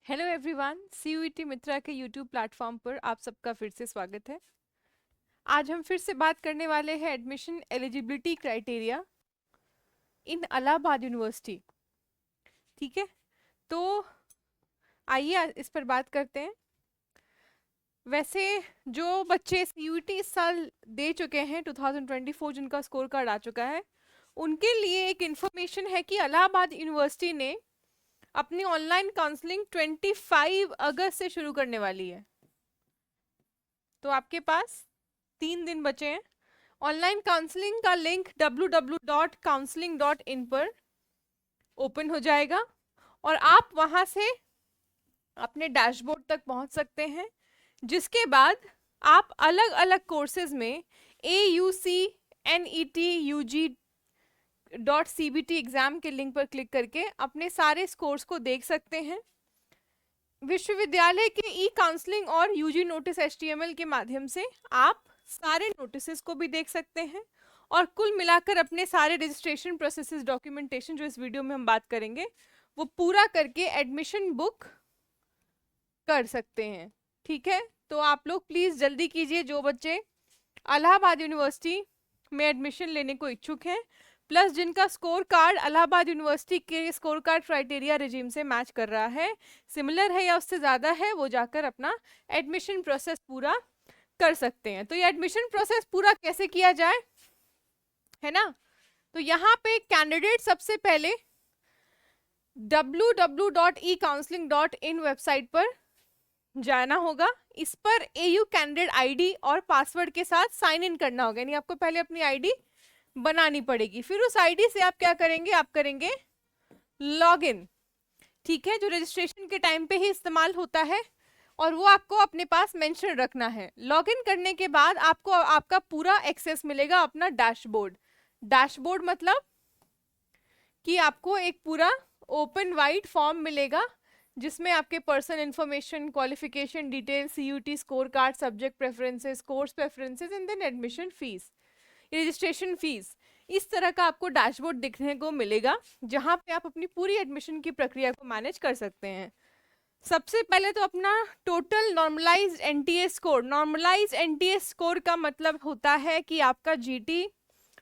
Hello everyone, CUET मित्रा के YouTube platform पर आप सबका फिर से स्वागत है। आज हम फिर से बात करने वाले हैं एडमिशन एलिजिबिलिटी क्राइटेरिया इन इलाहाबाद यूनिवर्सिटी। ठीक है, तो आइए इस पर बात करते हैं। वैसे जो बच्चे सीयूईटी इस साल दे चुके हैं 2024, जिनका स्कोर कार्ड आ चुका है, उनके लिए एक इन्फॉर्मेशन है कि इलाहाबाद यूनिवर्सिटी ने अपनी ऑनलाइन काउंसलिंग 25 अगस्त से शुरू करने वाली है। तो आपके पास 3 दिन बचे हैं। ऑनलाइन काउंसलिंग का लिंक www.counseling.in पर ओपन हो जाएगा और आप वहां से अपने डैशबोर्ड तक पहुंच सकते हैं, जिसके बाद आप अलग अलग कोर्सेज में AUCNET एग्जाम के लिंक पर क्लिक करके अपने सारे स्कोर्स को देख सकते हैं। विश्वविद्यालय के ई काउंसलिंग और यूजी नोटिस HTML के माध्यम से आप सारे नोटिसेस को भी देख सकते हैं और कुल मिलाकर अपने सारे रजिस्ट्रेशन प्रोसेसेस, डॉक्यूमेंटेशन जो इस वीडियो में हम बात करेंगे वो पूरा करके एडमिशन बुक कर सकते हैं। ठीक है, तो आप लोग प्लीज जल्दी कीजिए, जो बच्चे इलाहाबाद यूनिवर्सिटी में एडमिशन लेने को इच्छुक हैं, प्लस जिनका स्कोर कार्ड इलाहाबाद यूनिवर्सिटी के स्कोर कार्ड क्राइटेरिया रिजीम से मैच कर रहा है, सिमिलर है या उससे ज़्यादा है, वो जाकर अपना एडमिशन प्रोसेस पूरा कर सकते हैं। तो ये एडमिशन प्रोसेस पूरा कैसे किया जाए, है ना? तो यहाँ पे कैंडिडेट सबसे पहले www.ecounseling.in वेबसाइट पर जाना होगा। इस पर AU कैंडिडेट ID और पासवर्ड के साथ साइन इन करना होगा, यानी आपको पहले अपनी ID बनानी पड़ेगी। फिर उस ID से आप क्या करेंगे, आप करेंगे लॉगिन। ठीक है, जो रजिस्ट्रेशन के टाइम पे ही इस्तेमाल होता है और वो आपको अपने पास मेंशन रखना है। लॉगिन करने के बाद आपको आपका पूरा एक्सेस मिलेगा अपना डैशबोर्ड। डैशबोर्ड मतलब कि आपको एक पूरा ओपन वाइड फॉर्म मिलेगा जिसमें आपके personal information, qualification detail, CUT score card, subject preferences, course preferences and then admission fees, registration fees, इस तरह का आपको डैशबोर्ड दिखने को मिलेगा, जहां पे आप अपनी पूरी एडमिशन की प्रक्रिया को मैनेज कर सकते हैं। सबसे पहले तो अपना total normalized NTA score. Normalized NTA score का मतलब होता है कि आपका GT,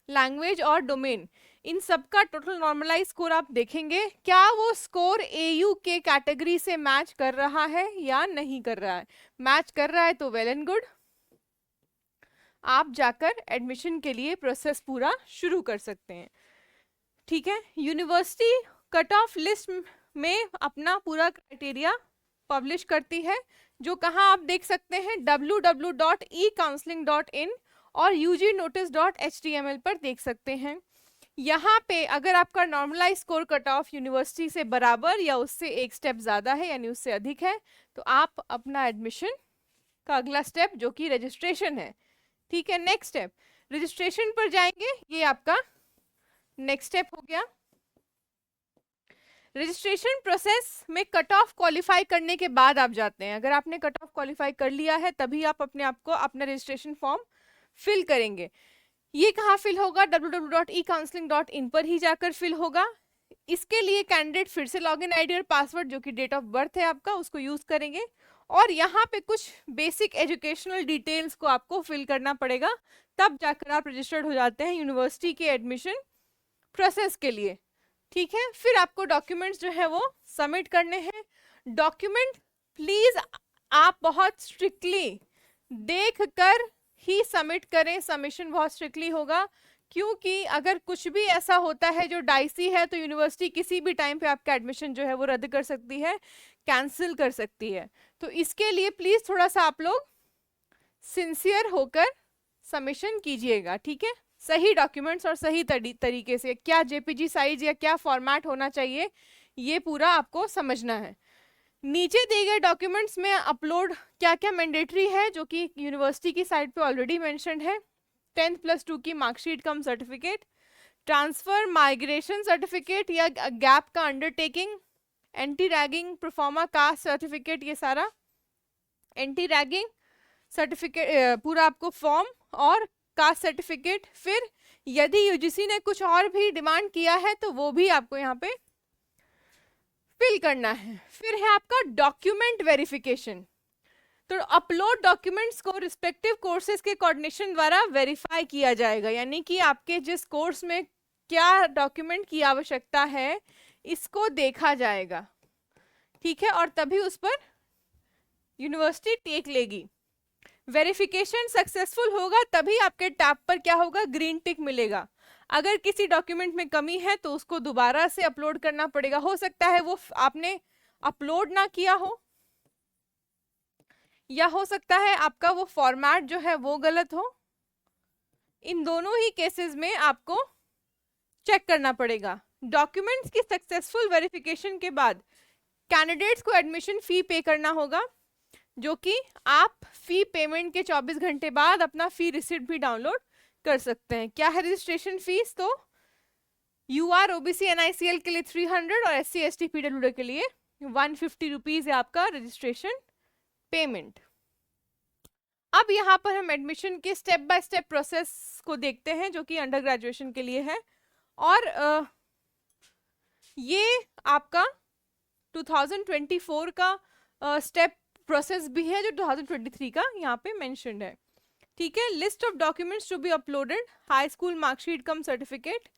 लैंग्वेज और डोमेन, इन सब का टोटल नॉर्मलाइज स्कोर आप देखेंगे, क्या वो स्कोर AU के कैटेगरी से मैच कर रहा है या नहीं कर रहा है। मैच कर रहा है तो वेल एंड गुड, आप जाकर एडमिशन के लिए प्रोसेस पूरा शुरू कर सकते हैं। ठीक है, यूनिवर्सिटी कट ऑफ लिस्ट में अपना पूरा क्राइटेरिया पब्लिश करती है, जो कहाँ आप देख सकते हैं, www.ecounseling.in और ugnotice.html पर देख सकते हैं। यहाँ पे अगर आपका normalize score cut off university से बराबर या उससे एक स्टेप ज़्यादा है, यानी उससे अधिक है, तो आप अपना एडमिशन का अगला स्टेप जो कि रजिस्ट्रेशन है, ठीक है, नेक्स्ट स्टेप रजिस्ट्रेशन पर जाएंगे। ये आपका नेक्स्ट स्टेप हो गया। रजिस्ट्रेशन प्रोसेस में कट ऑफ क्वालिफाई करने के बाद आप जाते हैं। अगर आपने कट ऑफ क्वालिफाई कर लिया है तभी आप अपने आप को अपना रजिस्ट्रेशन फॉर्म फिल करेंगे। ये कहाँ फिल होगा, www.ecounseling.in पर ही जाकर फिल होगा। इसके लिए कैंडिडेट फिर से लॉगिन आईडी और पासवर्ड, जो कि डेट ऑफ बर्थ है आपका, उसको यूज करेंगे और यहाँ पे कुछ बेसिक एजुकेशनल डिटेल्स को आपको फिल करना पड़ेगा, तब जाकर आप रजिस्टर्ड हो जाते हैं यूनिवर्सिटी के एडमिशन प्रोसेस के लिए। ठीक है, फिर आपको डॉक्यूमेंट्स जो है वो सबमिट करने हैं। डॉक्यूमेंट प्लीज आप बहुत स्ट्रिक्टली देख कर ही सबमिट करें, सबमिशन बहुत स्ट्रिक्टली होगा, क्योंकि अगर कुछ भी ऐसा होता है जो डाइसी है तो यूनिवर्सिटी किसी भी टाइम पे आपका एडमिशन जो है वो रद्द कर सकती है, कैंसिल कर सकती है। तो इसके लिए प्लीज थोड़ा सा आप लोग सिंसियर होकर सबमिशन कीजिएगा। ठीक है, सही डॉक्यूमेंट्स और सही तरीके से, क्या JPG साइज या क्या फॉर्मेट होना चाहिए, ये पूरा आपको समझना है। नीचे दिए गए डॉक्यूमेंट्स में अपलोड क्या क्या मैंडेटरी है, जो कि यूनिवर्सिटी की साइट पे ऑलरेडी मेंशन्ड है। 10th + 2 की marksheet cum certificate, transfer migration certificate या गैप का undertaking, anti ragging proforma caste certificate, ये सारा एंटी रैगिंग सर्टिफिकेट पूरा आपको फॉर्म और कास्ट सर्टिफिकेट। फिर यदि UGC ने कुछ और भी डिमांड किया है तो वो भी आपको यहाँ पे फिल करना है। फिर है आपका डॉक्यूमेंट वेरिफिकेशन। तो अपलोड डॉक्यूमेंट्स को रिस्पेक्टिव कोर्सेज के कोऑर्डिनेशन द्वारा वेरीफाई किया जाएगा, यानी कि आपके जिस कोर्स में क्या डॉक्यूमेंट की आवश्यकता है इसको देखा जाएगा, ठीक है, और तभी उस पर यूनिवर्सिटी टेक लेगी। वेरिफिकेशन सक्सेसफुल होगा तभी आपके टैब पर क्या होगा, ग्रीन टिक मिलेगा। अगर किसी डॉक्यूमेंट में कमी है तो उसको दोबारा से अपलोड करना पड़ेगा। हो सकता है वो आपने अपलोड ना किया हो, या हो सकता है आपका वो फॉर्मेट जो है वो गलत हो। इन दोनों ही केसेस में आपको चेक करना पड़ेगा। डॉक्यूमेंट्स की सक्सेसफुल वेरिफिकेशन के बाद कैंडिडेट्स को एडमिशन फी पे करना होगा, जो कि आप फी पेमेंट के 24 घंटे बाद अपना फी रिसिप्ट भी डाउनलोड कर सकते हैं। क्या है रजिस्ट्रेशन फीस, तो यूआर ओबीसी एनआईसीएल के लिए 300 और एससी एसटी पीडब्ल्यूडी के लिए 150 रुपीज है आपका रजिस्ट्रेशन पेमेंट। अब यहाँ पर हम एडमिशन के स्टेप बाय स्टेप प्रोसेस को देखते हैं जो कि अंडर ग्रेजुएशन के लिए है, और ये आपका 2024 का स्टेप प्रोसेस भी है जो 2023 का यहाँ पे मेंशन्ड है, ठीक है। List of documents to be uploaded, high school marksheet cum certificate,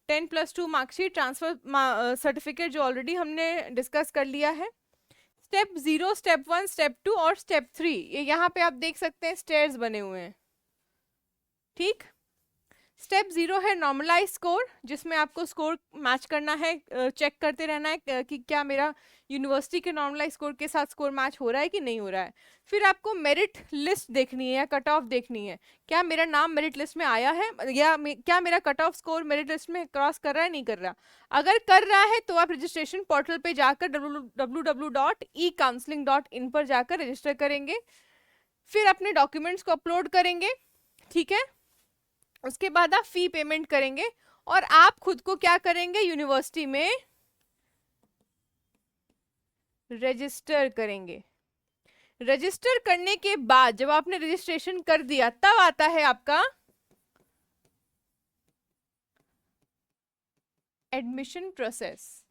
10+2 marksheet, transfer certificate जो ऑलरेडी हमने डिस्कस कर लिया है। स्टेप 0, स्टेप 1, स्टेप 2 और स्टेप 3, ये यहाँ पे आप देख सकते हैं स्टेयर्स बने हुए हैं, ठीक। स्टेप 0 है नॉर्मलाइज स्कोर, जिसमें आपको स्कोर मैच करना है, चेक करते रहना है कि क्या मेरा यूनिवर्सिटी के नॉर्मलाइज स्कोर के साथ स्कोर मैच हो रहा है कि नहीं हो रहा है। फिर आपको मेरिट लिस्ट देखनी है या कट ऑफ देखनी है, क्या मेरा नाम मेरिट लिस्ट में आया है, या क्या मेरा cut off score merit list में क्रॉस कर रहा है, नहीं कर रहा। अगर कर रहा है तो आप रजिस्ट्रेशन पोर्टल पे जाकर www.ecounseling.in पर जाकर रजिस्टर करेंगे, फिर अपने डॉक्यूमेंट्स को अपलोड करेंगे, ठीक है। उसके बाद आप फी पेमेंट करेंगे और आप खुद को क्या करेंगे, यूनिवर्सिटी में रजिस्टर करेंगे। रजिस्टर करने के बाद जब आपने रजिस्ट्रेशन कर दिया तब आता है आपका एडमिशन प्रोसेस।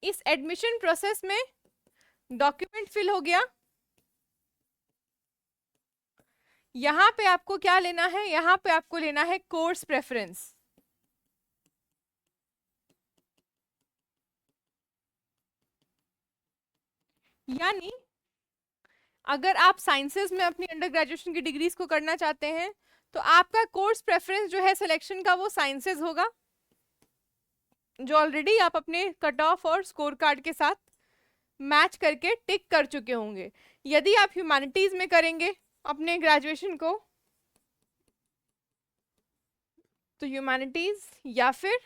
इस एडमिशन प्रोसेस में डॉक्यूमेंट फिल हो गया। यहां पे आपको क्या लेना है, यहां पे आपको लेना है कोर्स प्रेफरेंस। यानी अगर आप साइंसेज में अपनी अंडर ग्रेजुएशन की डिग्रीज को करना चाहते हैं तो आपका कोर्स प्रेफरेंस जो है सिलेक्शन का वो साइंसेज होगा, जो ऑलरेडी आप अपने कट ऑफ और स्कोर कार्ड के साथ मैच करके टिक कर चुके होंगे। यदि आप ह्यूमैनिटीज में करेंगे अपने ग्रेजुएशन को तो ह्यूमैनिटीज या फिर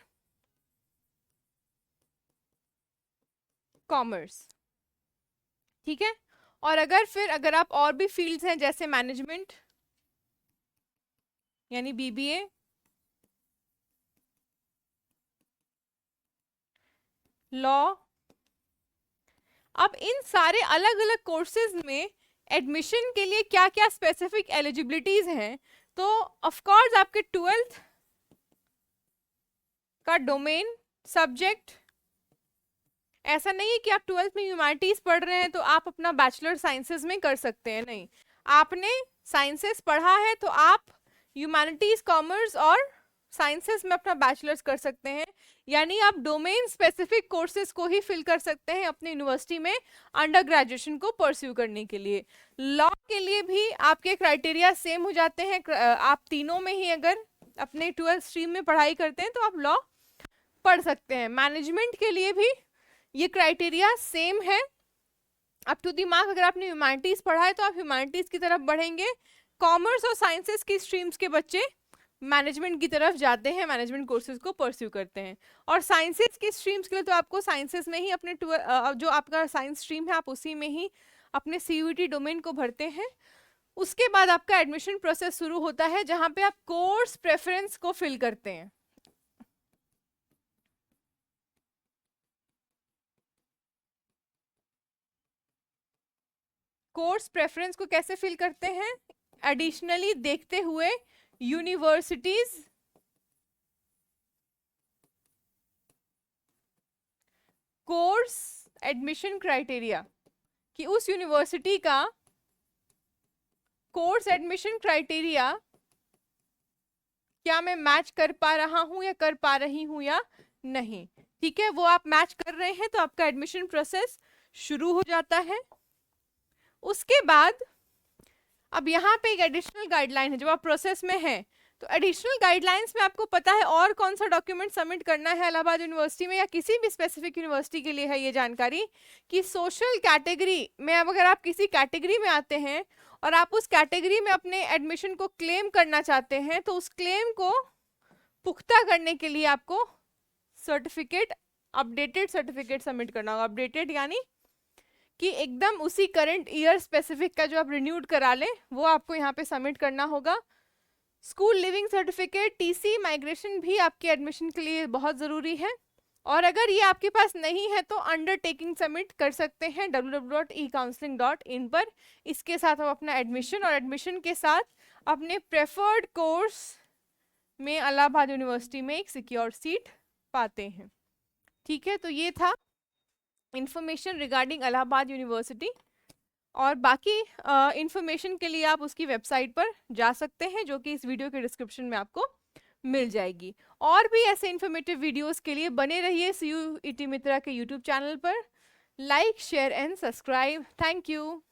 कॉमर्स, ठीक है। और अगर आप और भी फील्ड्स हैं जैसे मैनेजमेंट यानी बीबीए, लॉ, अब इन सारे अलग अलग कोर्सेज में एडमिशन के लिए क्या क्या स्पेसिफिक एलिजिबिलिटीज हैं, तो ऑफ कोर्स आपके 12th का डोमेन सब्जेक्ट, ऐसा नहीं है कि आप 12th में ह्यूमैनिटीज पढ़ रहे हैं तो आप अपना बैचलर साइंसेज में कर सकते हैं, नहीं। आपने साइंसेज पढ़ा है तो आप ह्यूमैनिटीज, कॉमर्स और साइंसेज में अपना बैचलर्स कर सकते हैं। यानी आप डोमेन स्पेसिफिक कोर्सेज को ही फिल कर सकते हैं अपने यूनिवर्सिटी में अंडर ग्रेजुएशन को परस्यू करने के लिए। लॉ के लिए भी आपके क्राइटेरिया सेम हो जाते हैं। आप तीनों में ही अगर अपने 12th स्ट्रीम में पढ़ाई करते हैं तो आप लॉ पढ़ सकते हैं। मैनेजमेंट के लिए भी ये क्राइटेरिया सेम है। अप टू द मार्क अगर आपने ह्यूमैनिटीज पढ़ा है तो आप ह्यूमैनिटीज की तरफ बढ़ेंगे। कॉमर्स और साइंसेस की स्ट्रीम्स के बच्चे मैनेजमेंट की तरफ जाते हैं, मैनेजमेंट कोर्सेज को परस्यू करते हैं। और साइंसेस की स्ट्रीम्स के लिए तो आपको साइंसेस में ही अपने जो आपका साइंस स्ट्रीम है आप उसी में ही अपने सीयूईटी डोमेन को भरते हैं। उसके बाद आपका एडमिशन प्रोसेस शुरू होता है जहां पे आप कोर्स प्रेफरेंस को फिल करते हैं। कोर्स प्रेफरेंस को कैसे फिल करते हैं, एडिशनली देखते हुए यूनिवर्सिटीज कोर्स एडमिशन क्राइटेरिया, कि उस यूनिवर्सिटी का कोर्स एडमिशन क्राइटेरिया क्या मैं मैच कर पा रहा हूं या कर पा रही हूं या नहीं। ठीक है, वो आप मैच कर रहे हैं तो आपका एडमिशन प्रोसेस शुरू हो जाता है। उसके बाद अब यहाँ पे एक एडिशनल गाइडलाइन है, जब आप प्रोसेस में हैं तो एडिशनल गाइडलाइंस में आपको पता है और कौन सा डॉक्यूमेंट सबमिट करना है इलाहाबाद यूनिवर्सिटी में या किसी भी स्पेसिफिक यूनिवर्सिटी के लिए है ये जानकारी, कि सोशल कैटेगरी में अब अगर आप किसी कैटेगरी में आते हैं और आप उस कैटेगरी में अपने एडमिशन को क्लेम करना चाहते हैं तो उस क्लेम को पुख्ता करने के लिए आपको सर्टिफिकेट, अपडेटेड सर्टिफिकेट सबमिट करना होगा। अपडेटेड यानी कि एकदम उसी करंट ईयर स्पेसिफिक का जो आप रिन्यूड करा लें वो आपको यहाँ पे सबमिट करना होगा। School leaving certificate, TC, migration भी आपके एडमिशन के लिए बहुत ज़रूरी है। और अगर ये आपके पास नहीं है तो अंडरटेकिंग सबमिट कर सकते हैं www.ecounseling.in पर। इसके साथ आप अपना एडमिशन और एडमिशन के साथ अपने प्रेफर्ड कोर्स में इलाहाबाद यूनिवर्सिटी में एक सिक्योर सीट पाते हैं। ठीक है, तो ये था इंफॉर्मेशन रिगार्डिंग इलाहाबाद यूनिवर्सिटी। और बाकी इंफॉर्मेशन के लिए आप उसकी वेबसाइट पर जा सकते हैं जो कि इस वीडियो के डिस्क्रिप्शन में आपको मिल जाएगी। और भी ऐसे इन्फॉर्मेटिव वीडियोस के लिए बने रहिए CUET मित्रा के यूट्यूब चैनल पर। Like, share and subscribe. Thank you.